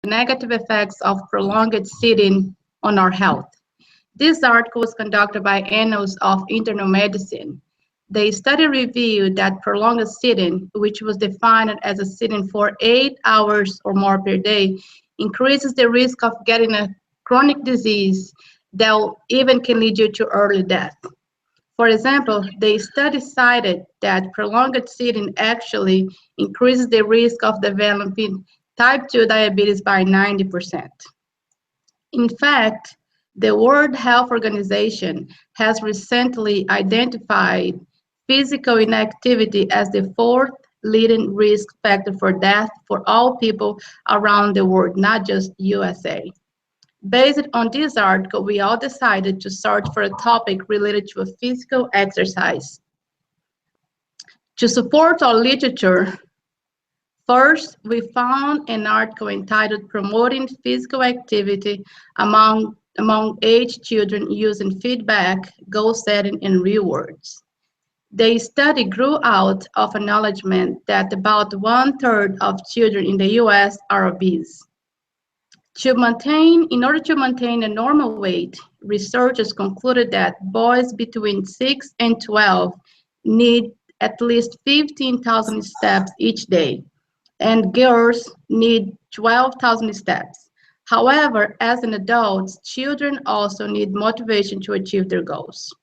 negative effects of prolonged sitting on our health. This article was conducted by Annals of Internal Medicine. The study revealed that prolonged sitting, which was defined as a sitting for 8 hours or more per day, increases the risk of getting a chronic disease that even can lead you to early death. For example, the study cited that prolonged sitting actually increases the risk of developing type 2 diabetes by 90%. In fact, the World Health Organization has recently identified physical inactivity as the fourth leading risk factor for death for all people around the world, not just USA. Based on this article, we all decided to search for a topic related to a physical exercise. To support our literature, first, we found an article entitled Promoting Physical Activity Among Aged Children Using Feedback, Goal Setting, and Rewards. The study grew out of acknowledgement that about 1/3 of children in the US are obese. In order to maintain a normal weight, researchers concluded that boys between 6 and 12 need at least 15,000 steps each day, and girls need 12,000 steps. However, as an adult, children also need motivation to achieve their goals.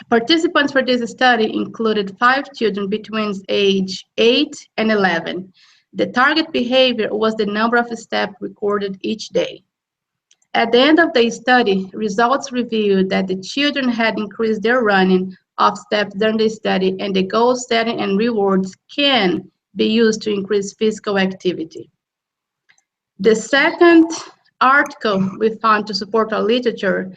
Participants for this study included 5 children between age 8 and 11. The target behavior was the number of steps recorded each day. At the end of the study, results revealed that the children had increased their running of steps during the study, and the goal setting and rewards can be used to increase physical activity. The second article we found to support our literature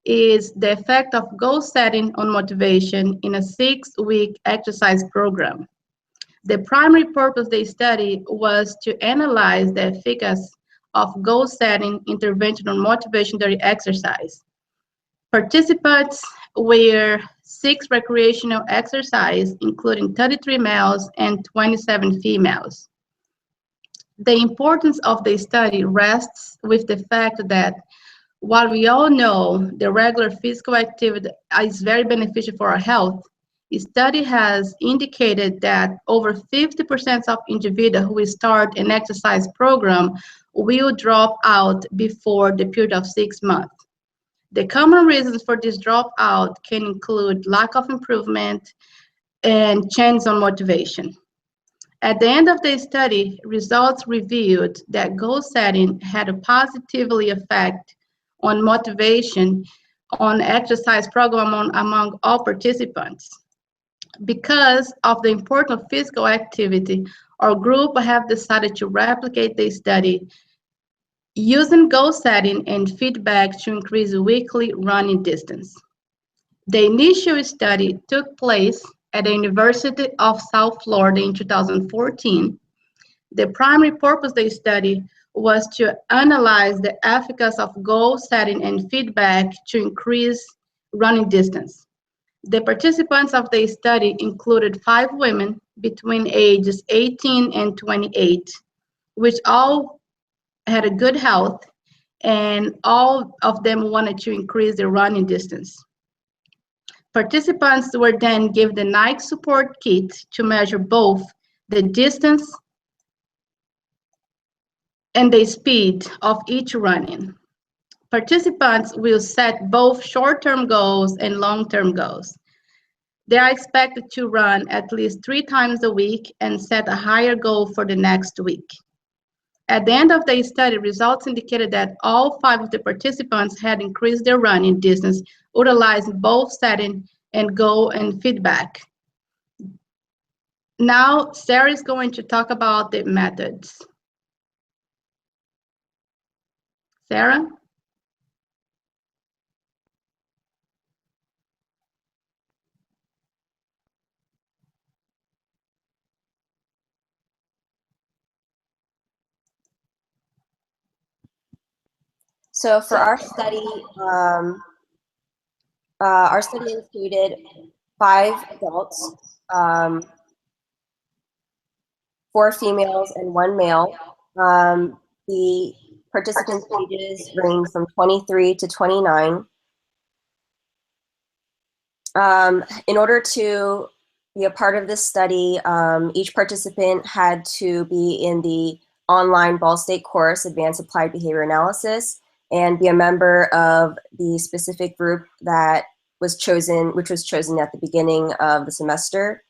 is the effect of goal setting on motivation in a 6-week exercise program. The primary purpose of the study was to analyze the efficacy of goal setting intervention on motivation during exercise. Participants were 6 recreational exercises, including 33 males and 27 females. The importance of the study rests with the fact that while we all know the regular physical activity is very beneficial for our health, a study has indicated that over 50% of individuals who start an exercise program will drop out before the period of 6 months. The common reasons for this dropout can include lack of improvement and change on motivation. At the end of the study, results revealed that goal setting had a positively effect on motivation on exercise program among all participants. Because of the importance of physical activity, our group have decided to replicate the study using goal setting and feedback to increase weekly running distance. The initial study took place at the University of South Florida in 2014. The primary purpose of the study was to analyze the efficacy of goal setting and feedback to increase running distance. The participants of the study included 5 women between ages 18 and 28, which all had a good health, and all of them wanted to increase their running distance. Participants were then given the Nike support kit to measure both the distance and the speed of each running. Participants will set both short-term goals and long-term goals. They are expected to run at least 3 times a week and set a higher goal for the next week. At the end of the study, results indicated that all 5 of the participants had increased their running distance, utilizing both setting and goal and feedback. Now, Sarah is going to talk about the methods. Sarah? So for our study included 5 adults, 4 females and 1 male. The participants' ages range from 23 to 29. In order to be a part of this study, each participant had to be in the online Ball State course, Advanced Applied Behavior Analysis, and be a member of the specific group that was chosen, which was chosen at the beginning of the semester.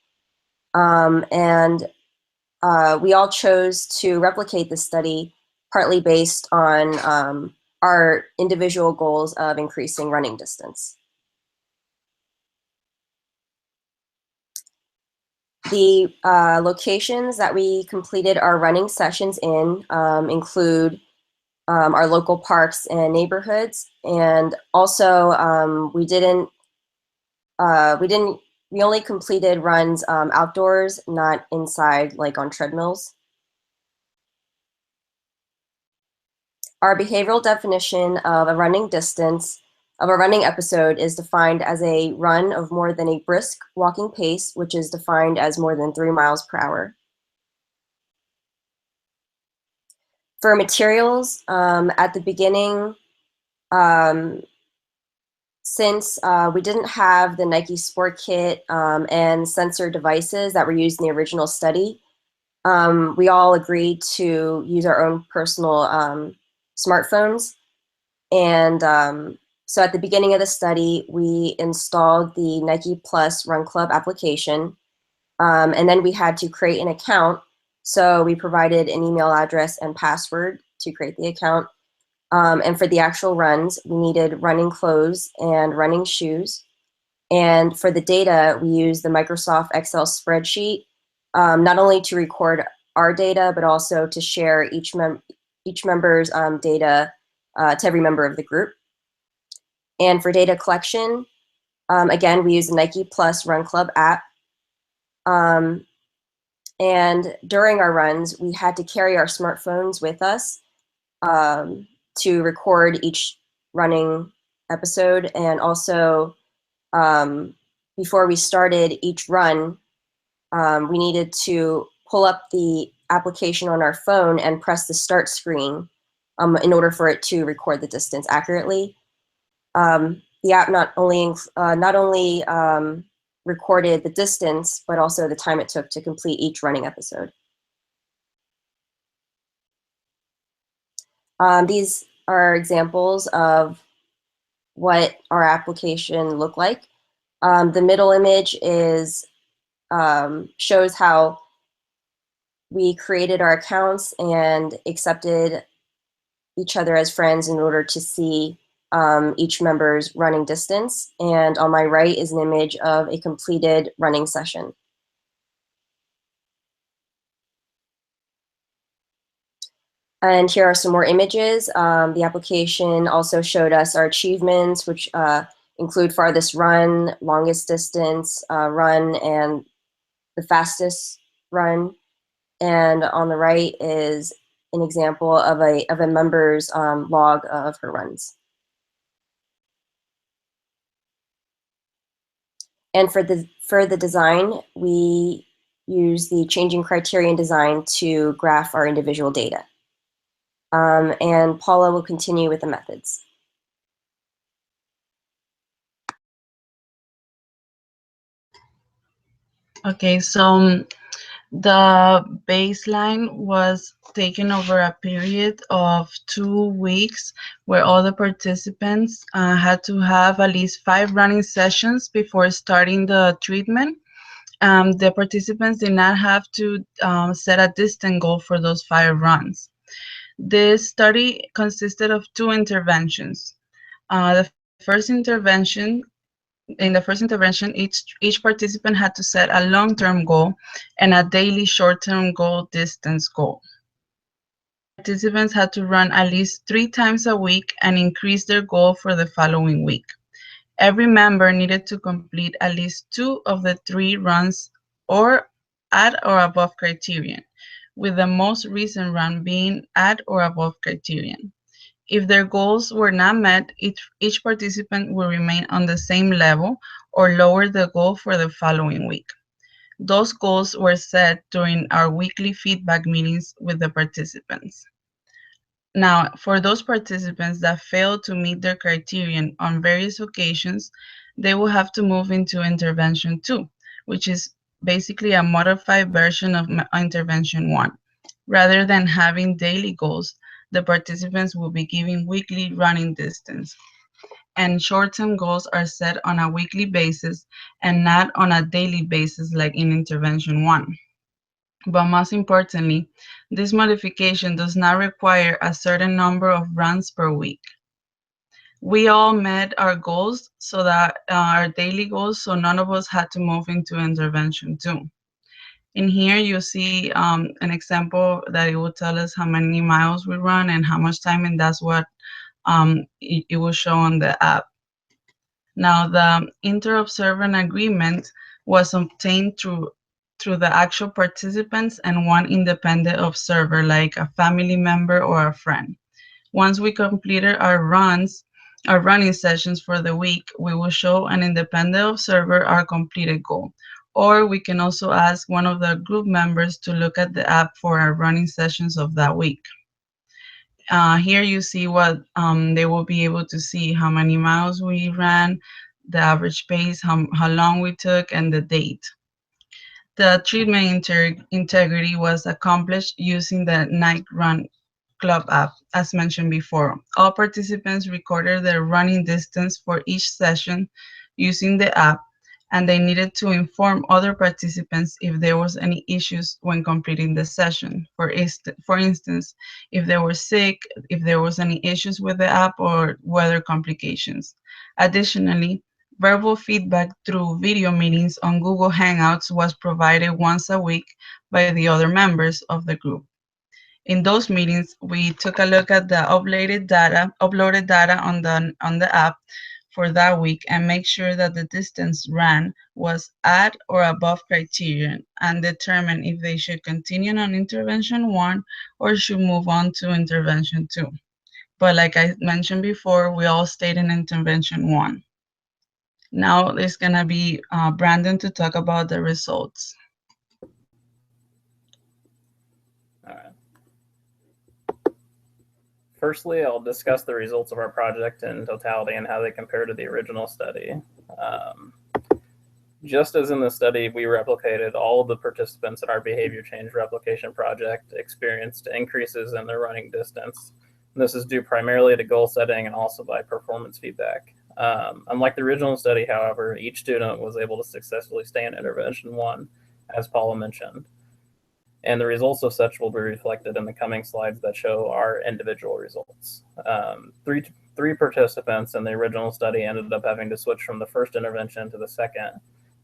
We all chose to replicate this study partly based on our individual goals of increasing running distance. The locations that we completed our running sessions in include our local parks and neighborhoods, and also we only completed runs outdoors, not inside, like on treadmills. Our behavioral definition of a running distance of a running episode is defined as a run of more than a brisk walking pace, which is defined as more than 3 miles per hour. For materials, at the beginning, since we didn't have the Nike Sport Kit and sensor devices that were used in the original study, we all agreed to use our own personal smartphones. And so at the beginning of the study, we installed the Nike Plus Run Club application, and then we had to create an account. So we provided an email address and password to create the account. And for the actual runs, we needed running clothes and running shoes. And for the data, we used the Microsoft Excel spreadsheet, not only to record our data, but also to share each member's data to every member of the group. And for data collection, again, we use the Nike Plus Run Club app. And during our runs, we had to carry our smartphones with us to record each running episode. And also, before we started each run, we needed to pull up the application on our phone and press the start screen in order for it to record the distance accurately. The app not only recorded the distance, but also the time it took to complete each running episode. These are examples of what our application looked like. The middle image is shows how we created our accounts and accepted each other as friends in order to see each member's running distance. And on my right is an image of a completed running session. And here are some more images. The application also showed us our achievements, which include farthest run, longest distance run, and the fastest run. And on the right is an example of a member's log of her runs. And for the design, we use the changing criterion design to graph our individual data. And Paula will continue with the methods. Okay, so the baseline was taken over a period of 2 weeks where all the participants had to have at least 5 running sessions before starting the treatment. The participants did not have to set a distance goal for those 5 runs. This study consisted of 2 interventions. In the first intervention, each participant had to set a long-term goal and a daily short-term goal distance goal. Participants had to run at least 3 times a week and increase their goal for the following week. Every member needed to complete at least 2 of the 3 runs or at or above criterion, with the most recent run being at or above criterion. If their goals were not met, each participant will remain on the same level or lower the goal for the following week. Those goals were set during our weekly feedback meetings with the participants. Now, for those participants that fail to meet their criterion on various occasions, they will have to move into intervention 2, which is basically a modified version of intervention 1. Rather than having daily goals, the participants will be given weekly running distance. And short-term goals are set on a weekly basis and not on a daily basis like in intervention 1. But most importantly, this modification does not require a certain number of runs per week. We all met our goals, so that our daily goals, so none of us had to move into intervention 2. In here, you see an example that it will tell us how many miles we run and how much time, and that's what it will show on the app. Now, the inter-observer agreement was obtained through the actual participants and one independent observer, like a family member or a friend. Once we completed our running sessions for the week, we will show an independent observer our completed goal. Or we can also ask one of the group members to look at the app for our running sessions of that week. Here you see what they will be able to see: how many miles we ran, the average pace, how long we took, and the date. The treatment integrity was accomplished using the Night Run Club app, as mentioned before. All participants recorded their running distance for each session using the app, and they needed to inform other participants if there was any issues when completing the session. For instance, if they were sick, if there was any issues with the app, or weather complications. Additionally, verbal feedback through video meetings on Google Hangouts was provided once a week by the other members of the group. In those meetings, we took a look at the uploaded data on the app for that week and make sure that the distance ran was at or above criterion, and determine if they should continue on intervention 1 or should move on to intervention 2. But like I mentioned before, we all stayed in intervention 1. Now it's gonna be Brandon to talk about the results. All right. Firstly, I'll discuss the results of our project in totality and how they compare to the original study. Just as in the study, we replicated, all of the participants in our behavior change replication project experienced increases in their running distance. This is due primarily to goal setting and also by performance feedback. Unlike the original study, however, each student was able to successfully stay in intervention 1, as Paula mentioned. And the results of such will be reflected in the coming slides that show our individual results. Three participants in the original study ended up having to switch from the first intervention to the second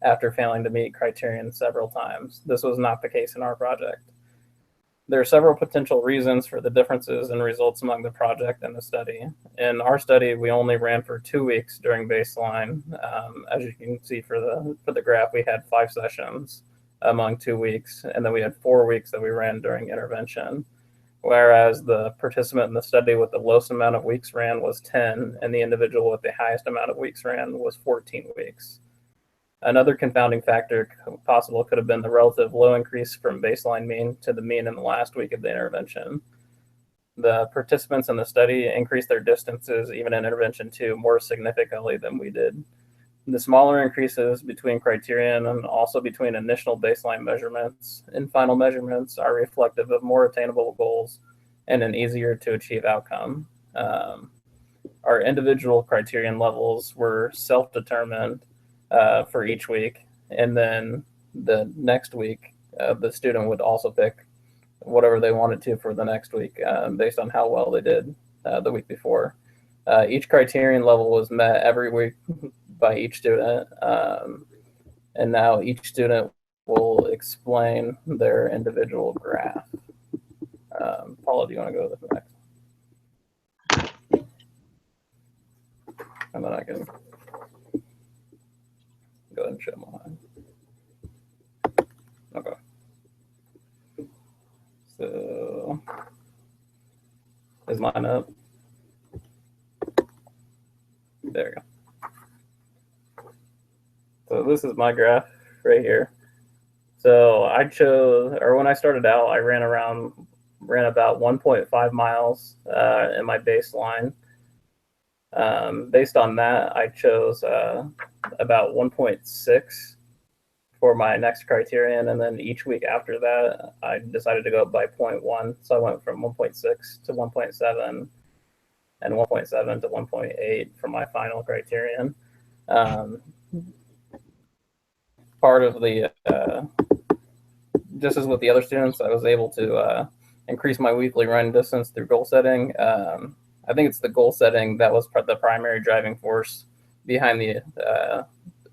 after failing to meet criterion several times. This was not the case in our project. There are several potential reasons for the differences in results among the project and the study. In our study, we only ran for 2 weeks during baseline. As you can see for the graph, we had 5 sessions among 2 weeks, and then we had 4 weeks that we ran during intervention. Whereas the participant in the study with the lowest amount of weeks ran was 10, and the individual with the highest amount of weeks ran was 14 weeks. Another confounding factor possible could have been the relative low increase from baseline mean to the mean in the last week of the intervention. The participants in the study increased their distances, even in intervention 2, more significantly than we did. The smaller increases between criterion and also between initial baseline measurements and final measurements are reflective of more attainable goals and an easier to achieve outcome. Our individual criterion levels were self-determined for each week, and then the next week the student would also pick whatever they wanted to for the next week based on how well they did the week before. Each criterion level was met every week by each student, and now each student will explain their individual graph. Paula, do you want to go to the next? And then I can go ahead and show mine. Okay. So, is mine up? There we go. So this is my graph right here. So I chose, or when I started out, I ran around ran about 1.5 miles in my baseline. Based on that, I chose about 1.6 for my next criterion, and then each week after that, I decided to go up by 0.1. So I went from 1.6 to 1.7 and 1.7 to 1.8 for my final criterion. Part of the, just as with the other students, I was able to increase my weekly run distance through goal setting. I think it's the goal setting that was the primary driving force behind the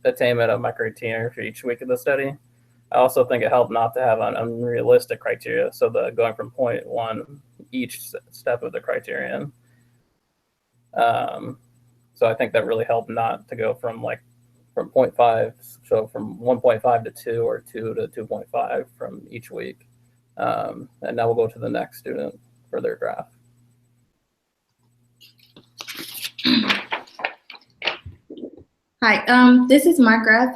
attainment of my criteria for each week of the study. I also think it helped not to have an unrealistic criteria, so going from 0.1 each step of the criterion. So I think that really helped not to go from 0.5, so from 1.5 to 2 or 2 to 2.5 from each week. And now we'll go to the next student for their graph. Hi, this is my graph.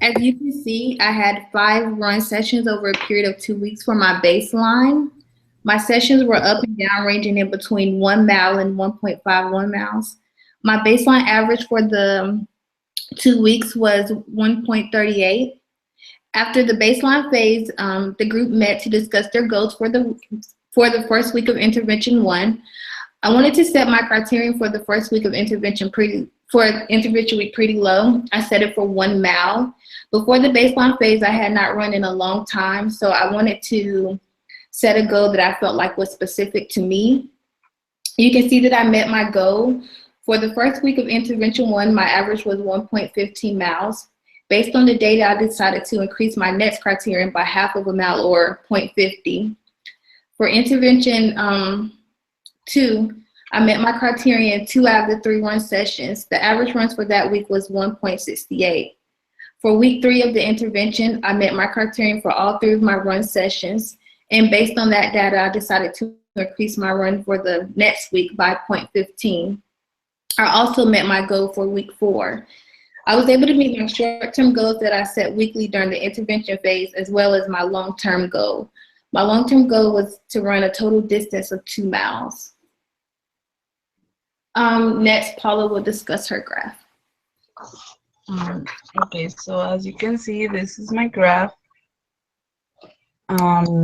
As you can see, I had 5 run sessions over a period of 2 weeks for my baseline. My sessions were up and down, ranging in between 1 mile and 1.51 miles. My baseline average for the 2 weeks was 1.38. After the baseline phase, the group met to discuss their goals for the first week of intervention 1. I wanted to set my criterion for the first week of intervention week pretty low. I set it for 1 mile. Before the baseline phase, I had not run in a long time, so I wanted to set a goal that I felt like was specific to me. You can see that I met my goal. For the first week of intervention 1, my average was 1.15 miles. Based on the data, I decided to increase my next criterion by half of a mile, or 0.50. For intervention 2, I met my criterion 2 out of the 3 run sessions. The average runs for that week was 1.68. For week 3 of the intervention, I met my criterion for all 3 of my run sessions. And based on that data, I decided to increase my run for the next week by 0.15. I also met my goal for week 4. I was able to meet my short-term goals that I set weekly during the intervention phase, as well as my long-term goal. My long-term goal was to run a total distance of 2 miles. Next, Paula will discuss her graph. Okay, so as you can see, this is my graph. My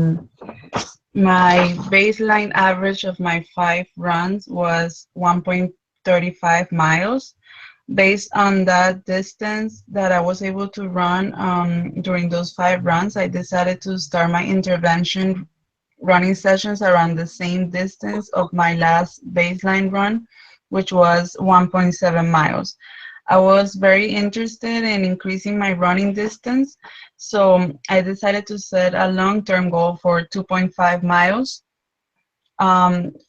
baseline average of my 5 runs was 1.35 miles. Based on that distance that I was able to run during those 5 runs, I decided to start my intervention running sessions around the same distance of my last baseline run, which was 1.7 miles. I was very interested in increasing my running distance, so I decided to set a long-term goal for 2.5 miles.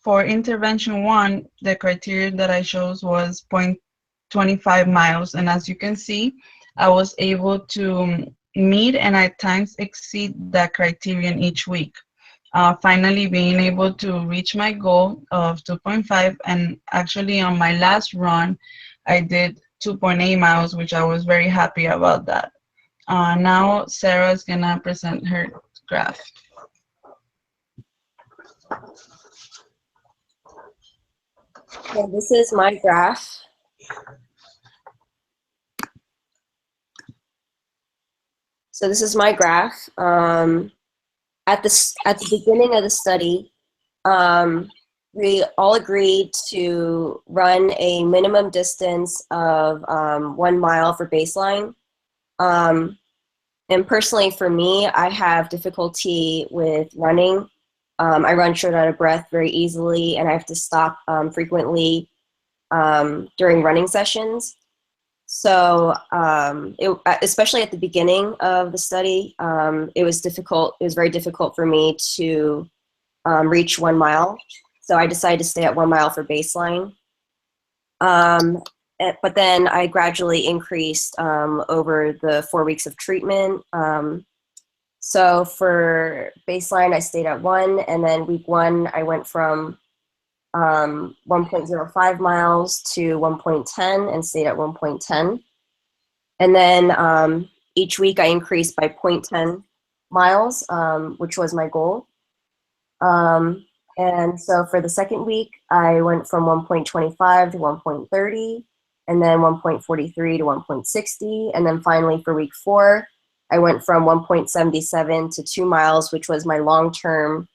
For intervention 1, the criteria that I chose was 0.25 miles, and as you can see, I was able to meet and at times exceed that criterion each week. Finally being able to reach my goal of 2.5, and actually on my last run, I did 2.8 miles, which I was very happy about that. Now Sarah is gonna present her graph. Okay, this is my graph. So this is my graph. At the beginning of the study, we all agreed to run a minimum distance of 1 mile for baseline. And personally for me, I have difficulty with running. I run short out of breath very easily, and I have to stop frequently during running sessions. So especially at the beginning of the study, it was difficult. It was very difficult for me to reach 1 mile. So I decided to stay at 1 mile for baseline. But then I gradually increased over the 4 weeks of treatment. So for baseline, I stayed at 1, and then week 1, I went from 1.05 miles to 1.10 and stayed at 1.10. And then each week I increased by 0.10 miles, which was my goal. And so for the second week, I went from 1.25 to 1.30, and then 1.43 to 1.60. And then finally for week 4, I went from 1.77 to 2 miles, which was my long-term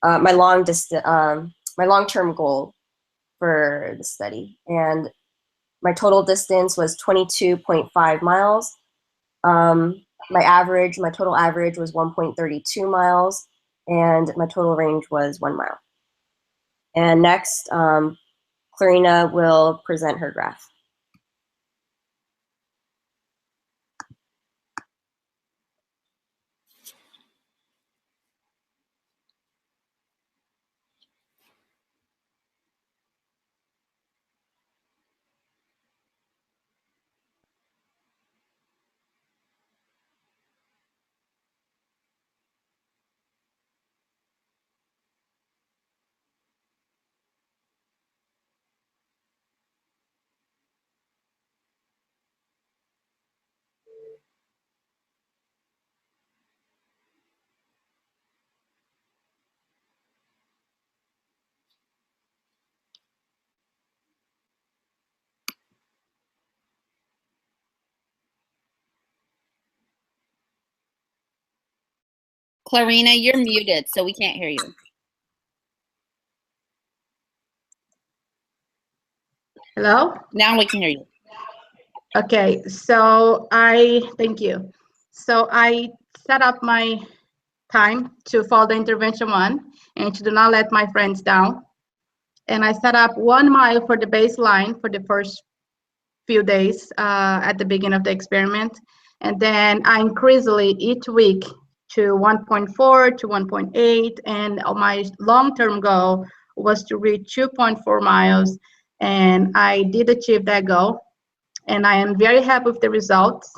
goal for the study. And my total distance was 22.5 miles. My total average was 1.32 miles, and my total range was 1 mile. And next, Clarina will present her graph. Clarina, you're muted, so we can't hear you. Hello? Now we can hear you. Okay, thank you. So I set up my time to follow the intervention 1 and to do not let my friends down. And I set up 1 mile for the baseline for the first few days at the beginning of the experiment. And then I increasingly each week to 1.4 to 1.8. And my long-term goal was to reach 2.4 miles. And I did achieve that goal. And I am very happy with the results.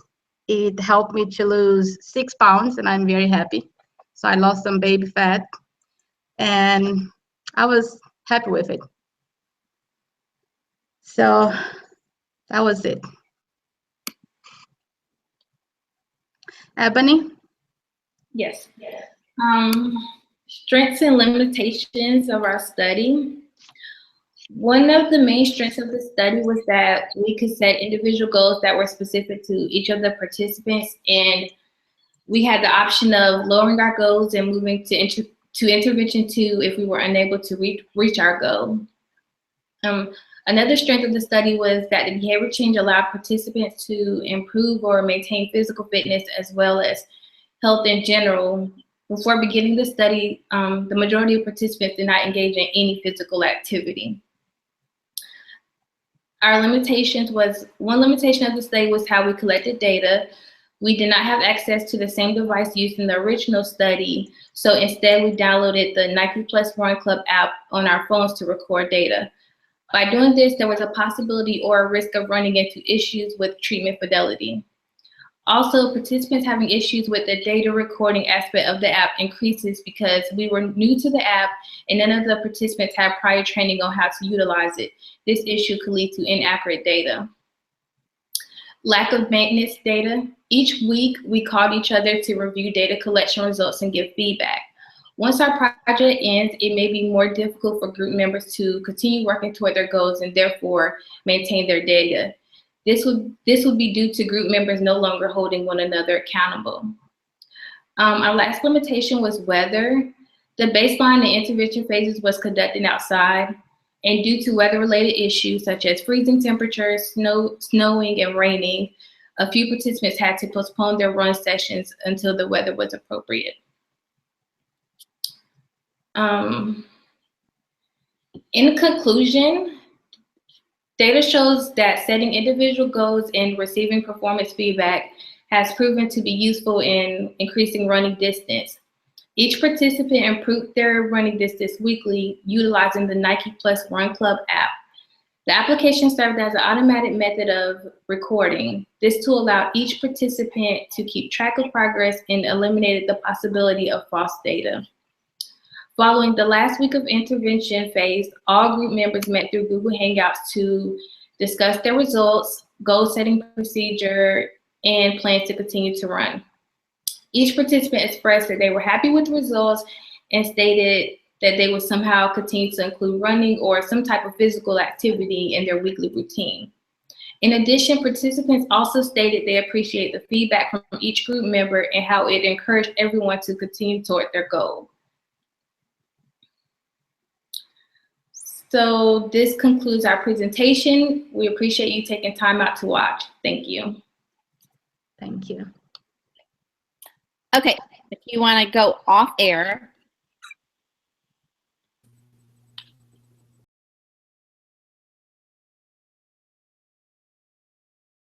It helped me to lose 6 pounds, and I'm very happy. So I lost some baby fat, and I was happy with it. So that was it. Ebony? Yes. Strengths and limitations of our study. One of the main strengths of the study was that we could set individual goals that were specific to each of the participants, and we had the option of lowering our goals and moving to intervention 2 if we were unable to reach our goal. Another strength of the study was that the behavior change allowed participants to improve or maintain physical fitness as well as health in general. Before beginning the study, the majority of participants did not engage in any physical activity. One limitation of the study was how we collected data. We did not have access to the same device used in the original study, so instead we downloaded the Nike Plus Run Club app on our phones to record data. By doing this, there was a possibility or a risk of running into issues with treatment fidelity. Also, participants having issues with the data recording aspect of the app increases because we were new to the app and none of the participants had prior training on how to utilize it. This issue could lead to inaccurate data. Lack of maintenance data. Each week, we called each other to review data collection results and give feedback. Once our project ends, it may be more difficult for group members to continue working toward their goals and therefore maintain their data. This would be due to group members no longer holding one another accountable. Our last limitation was weather. The baseline and intervention phases was conducted outside, and due to weather-related issues such as freezing temperatures, snowing, and raining, a few participants had to postpone their run sessions until the weather was appropriate. In conclusion, data shows that setting individual goals and receiving performance feedback has proven to be useful in increasing running distance. Each participant improved their running distance weekly utilizing the Nike Plus Run Club app. The application served as an automatic method of recording. This tool allowed each participant to keep track of progress and eliminated the possibility of false data. Following the last week of intervention phase, all group members met through Google Hangouts to discuss their results, goal-setting procedure, and plans to continue to run. Each participant expressed that they were happy with the results and stated that they would somehow continue to include running or some type of physical activity in their weekly routine. In addition, participants also stated they appreciate the feedback from each group member and how it encouraged everyone to continue toward their goal. So this concludes our presentation. We appreciate you taking time out to watch. Thank you. Thank you. Okay, if you want to go off air,